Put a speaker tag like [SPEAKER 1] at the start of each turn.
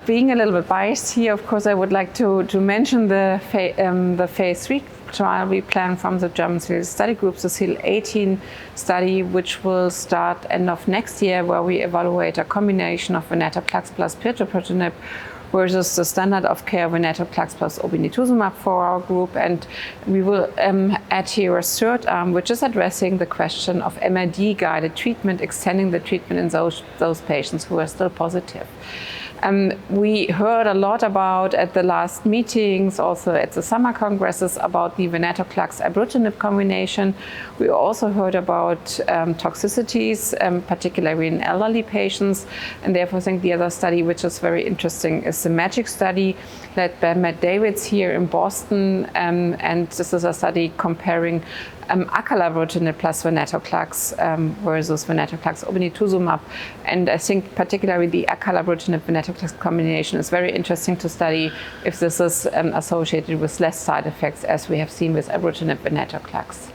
[SPEAKER 1] being a little bit biased here, of course, I would like to mention the Phase III trial we plan from the German CLL study group, the CLL18 study, which will start end of next year, where we evaluate a combination of venetoclax plus pirtobrutinib versus the standard of care venetoclax plus obinutuzumab for our group. And we will add here a third arm, which is addressing the question of MRD-guided treatment, extending the treatment in those patients who are still positive. We heard a lot about at the last meetings, also at the summer congresses, about the venetoclax-ibrutinib combination. We also heard about toxicities, particularly in elderly patients, and therefore I think the other study which is very interesting is the MAJIC study led by Matt Davids here in Boston, and this is a study comparing acalabrutinib plus venetoclax versus venetoclax obinutuzumab. And I think particularly the acalabrutinib venetoclax combination is very interesting to study if this is associated with less side effects as we have seen with ibrutinib venetoclax.